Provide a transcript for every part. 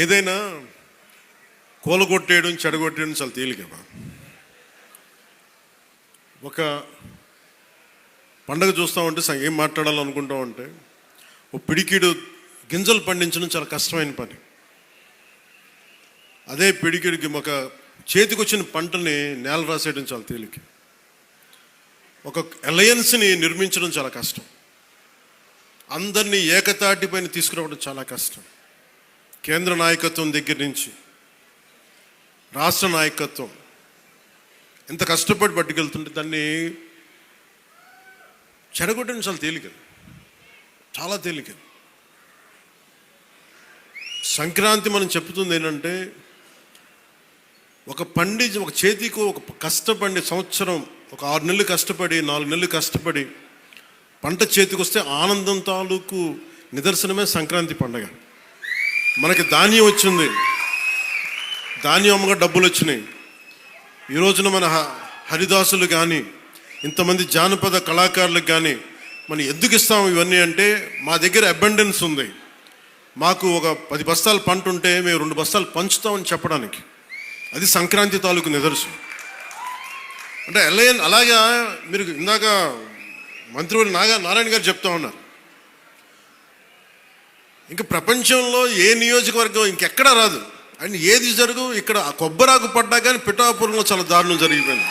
ఏదైనా కూలగొట్టేయడం చెడగొట్టేయడం చాలా తేలికమ్మా. ఒక పండగ చూస్తూ ఉంటే ఏం మాట్లాడాలనుకుంటా ఉంటే ఓ పిడికిడు గింజలు పండించడం చాలా కష్టమైన పని. అదే పిడికిడికి ఒక చేతికి వచ్చిన పంటని నేల రాసేయడం చాలా తేలిక. ఒక అలయన్స్ని నిర్మించడం చాలా కష్టం. అందరినీ ఏకతాటిపైన తీసుకురావడం చాలా కష్టం. కేంద్ర నాయకత్వం దగ్గర నుంచి రాష్ట్ర నాయకత్వం ఎంత కష్టపడి పట్టుకెళ్తుంటే దాన్ని చెడగొట్టడం చాలా తేలిక, చాలా తేలిక. సంక్రాంతి మనం చెప్తుంది ఏంటంటే ఒక చేతికి ఒక కష్టపడి సంవత్సరం ఒక 6 నెలలు కష్టపడి 4 నెలలు కష్టపడి పంట చేతికి వస్తే ఆనందం తాలూకు నిదర్శనమే సంక్రాంతి పండగ. మనకి ధాన్యం వచ్చింది, ధాన్యం అమ్మగా డబ్బులు వచ్చినాయి. ఈ రోజున మన హరిదాసులు కానీ ఇంతమంది జానపద కళాకారులకు కానీ మనం ఎందుకు ఇస్తాము ఇవన్నీ అంటే మా దగ్గర అబండెన్స్ ఉంది. మాకు ఒక 10 బస్తాలు పంట ఉంటే మేము 2 బస్తాలు పంచుతామని చెప్పడానికి. అది సంక్రాంతి తాలూకు నిదర్శనం. అంటే అలాగా మీరు ఇందాక మంత్రివర్యులు నారాయణ గారు చెప్తా ఉన్నారు, ఇంకా ప్రపంచంలో ఏ నియోజకవర్గం ఇంకెక్కడా రాదు అండ్ ఏది జరుగు. ఇక్కడ కొబ్బరాకు పడ్డా కానీ పిఠాపురంలో చాలా దారుణం జరిగిపోయింది.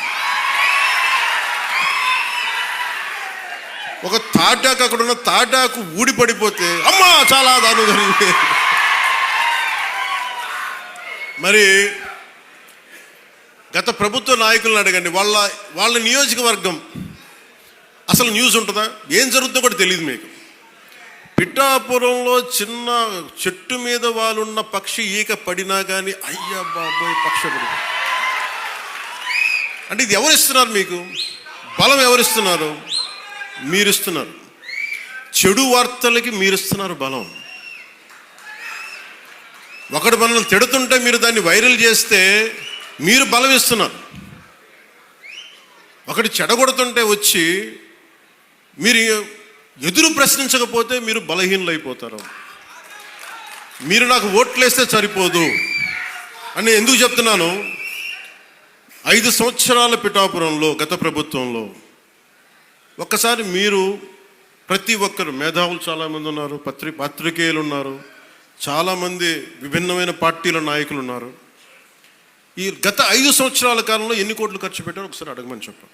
ఒక తాటాకు అక్కడ ఉన్న తాటాకు ఊడిపడిపోతే అమ్మా చాలా దారుణం జరిగింది. మరి గత ప్రభుత్వ నాయకులను అడగండి, వాళ్ళ నియోజకవర్గం అసలు న్యూస్ ఉంటుందా? ఏం జరుగుతుందో కూడా తెలియదు మీకు. పిఠాపురంలో చిన్న చెట్టు మీద వాళ్ళున్న పక్షి ఈక పడినా కానీ అయ్యా బాబోయ్ పక్షి పడి. అంటే ఇది ఎవరిస్తున్నారు మీకు? బలం ఎవరిస్తున్నారు? మీరిస్తున్నారు. చెడు వార్తలకి మీరిస్తున్నారు బలం. ఒకటి మనల్ని తిడుతుంటే మీరు దాన్ని వైరల్ చేస్తే మీరు బలం ఇస్తున్నారు. ఒకటి చెడగొడుతుంటే వచ్చి మీరు ఎదురు ప్రశ్నించకపోతే మీరు బలహీనలు అయిపోతారు. మీరు నాకు ఓట్లేస్తే సరిపోదు అని ఎందుకు చెప్తున్నాను? 5 సంవత్సరాల పిఠాపురంలో గత ప్రభుత్వంలో ఒక్కసారి మీరు ప్రతి ఒక్కరు మేధావులు చాలామంది ఉన్నారు, పత్రికేయులు ఉన్నారు, చాలామంది విభిన్నమైన పార్టీల నాయకులు ఉన్నారు. ఈ గత 5 సంవత్సరాల కాలంలో ఎన్ని కోట్లు ఖర్చు పెట్టారో ఒకసారి అడగమని చెప్పాను.